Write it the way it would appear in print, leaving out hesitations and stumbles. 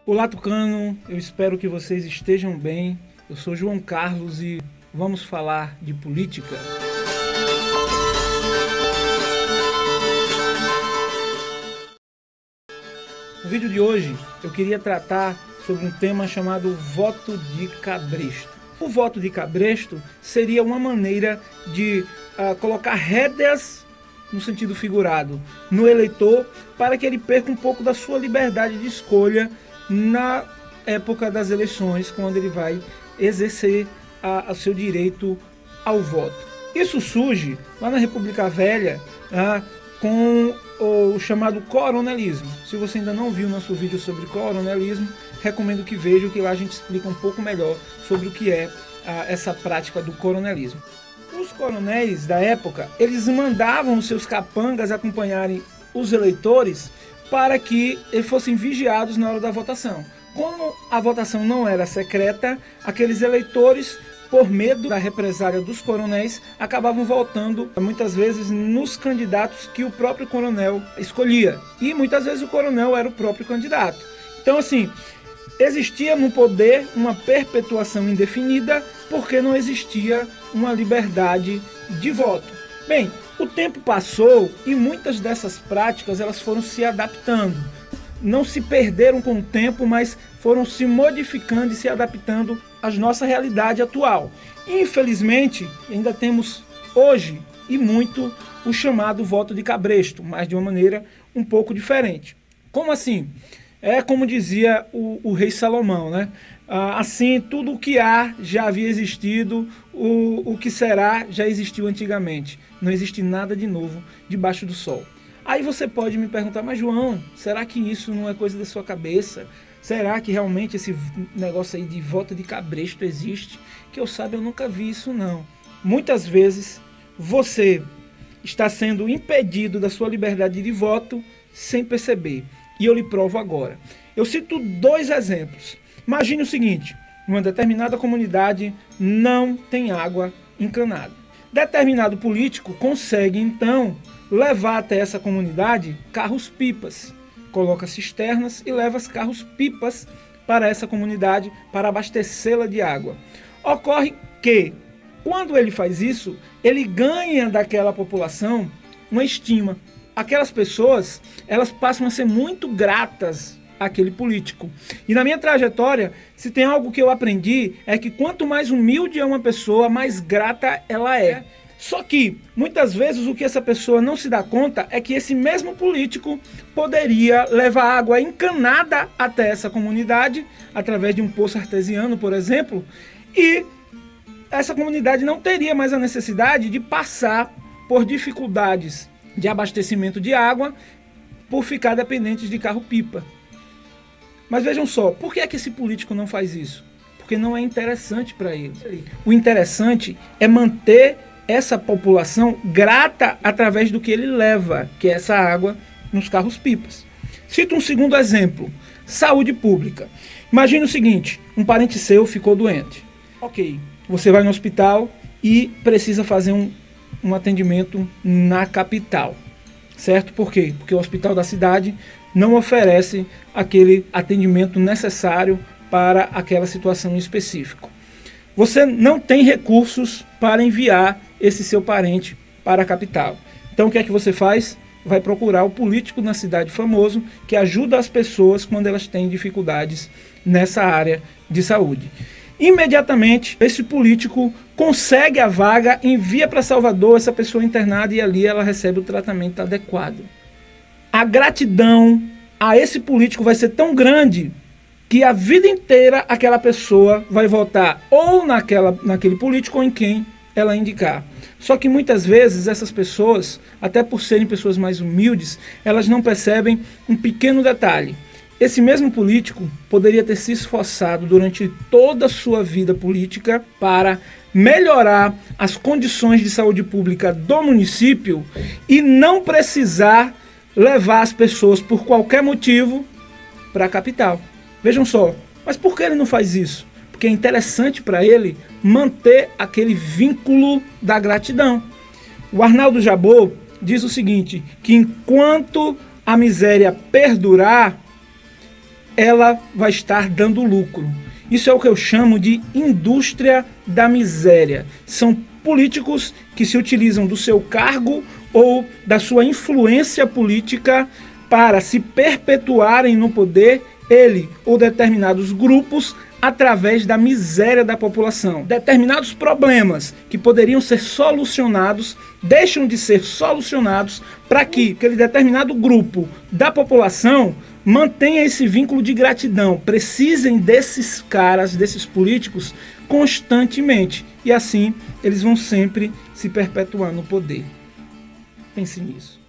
Olá, Tucano, eu espero que vocês estejam bem. Eu sou João Carlos e vamos falar de política. No vídeo de hoje eu queria tratar sobre um tema chamado voto de cabresto. O voto de cabresto seria uma maneira de colocar rédeas, no sentido figurado, no eleitor para que ele perca um pouco da sua liberdade de escolha na época das eleições, quando ele vai exercer o seu direito ao voto. Isso surge lá na República Velha com o chamado coronelismo. Se você ainda não viu nosso vídeo sobre coronelismo, recomendo que veja, que lá a gente explica um pouco melhor sobre o que é essa prática do coronelismo. Os coronéis da época, eles mandavam os seus capangas acompanharem os eleitores para que eles fossem vigiados na hora da votação. Como a votação não era secreta, aqueles eleitores, por medo da represália dos coronéis, acabavam votando muitas vezes nos candidatos que o próprio coronel escolhia. E muitas vezes o coronel era o próprio candidato. Então, assim, existia no poder uma perpetuação indefinida porque não existia uma liberdade de voto. Bem, o tempo passou e muitas dessas práticas elas foram se adaptando. Não se perderam com o tempo, mas foram se modificando e se adaptando à nossa realidade atual. Infelizmente, ainda temos hoje e muito o chamado voto de cabresto, mas de uma maneira um pouco diferente. Como assim? É como dizia o rei Salomão, né? Assim, tudo o que há já havia existido, o que será já existiu antigamente. Não existe nada de novo debaixo do sol. Aí você pode me perguntar, mas João, será que isso não é coisa da sua cabeça? Será que realmente esse negócio aí de voto de cabresto existe? Que eu saiba, eu nunca vi isso não. Muitas vezes você está sendo impedido da sua liberdade de voto sem perceber. E eu lhe provo agora. Eu cito dois exemplos. Imagine o seguinte, uma determinada comunidade não tem água encanada. Determinado político consegue, então, levar até essa comunidade carros-pipas. Coloca cisternas e leva os carros-pipas para essa comunidade para abastecê-la de água. Ocorre que, quando ele faz isso, ele ganha daquela população uma estima. Aquelas pessoas, elas passam a ser muito gratas àquele político. E na minha trajetória, se tem algo que eu aprendi, é que quanto mais humilde é uma pessoa, mais grata ela é. Só que, muitas vezes, o que essa pessoa não se dá conta é que esse mesmo político poderia levar água encanada até essa comunidade, através de um poço artesiano, por exemplo, e essa comunidade não teria mais a necessidade de passar por dificuldades de abastecimento de água por ficar dependentes de carro-pipa. Mas vejam só, por que é que esse político não faz isso? Porque não é interessante para ele. O interessante é manter essa população grata através do que ele leva, que é essa água nos carros-pipas. Cito um segundo exemplo, saúde pública. Imagine o seguinte, um parente seu ficou doente. Ok, você vai no hospital e precisa fazer um atendimento na capital, certo? Por quê? Porque o hospital da cidade não oferece aquele atendimento necessário para aquela situação em específico. Você não tem recursos para enviar esse seu parente para a capital. Então o que é que você faz? Vai procurar o político na cidade famoso que ajuda as pessoas quando elas têm dificuldades nessa área de saúde. Imediatamente, esse político consegue a vaga, envia para Salvador essa pessoa internada e ali ela recebe o tratamento adequado. A gratidão a esse político vai ser tão grande que a vida inteira aquela pessoa vai votar ou naquele político ou em quem ela indicar. Só que muitas vezes essas pessoas, até por serem pessoas mais humildes, elas não percebem um pequeno detalhe. Esse mesmo político poderia ter se esforçado durante toda a sua vida política para melhorar as condições de saúde pública do município e não precisar levar as pessoas por qualquer motivo para a capital. Vejam só, mas por que ele não faz isso? Porque é interessante para ele manter aquele vínculo da gratidão. O Arnaldo Jabbour diz o seguinte, que enquanto a miséria perdurar, ela vai estar dando lucro. Isso é o que eu chamo de indústria da miséria. São políticos que se utilizam do seu cargo ou da sua influência política para se perpetuarem no poder, ele ou determinados grupos, através da miséria da população. Determinados problemas que poderiam ser solucionados deixam de ser solucionados para que aquele determinado grupo da população mantenha esse vínculo de gratidão, precisem desses caras, desses políticos constantemente, e assim eles vão sempre se perpetuar no poder. Pense nisso.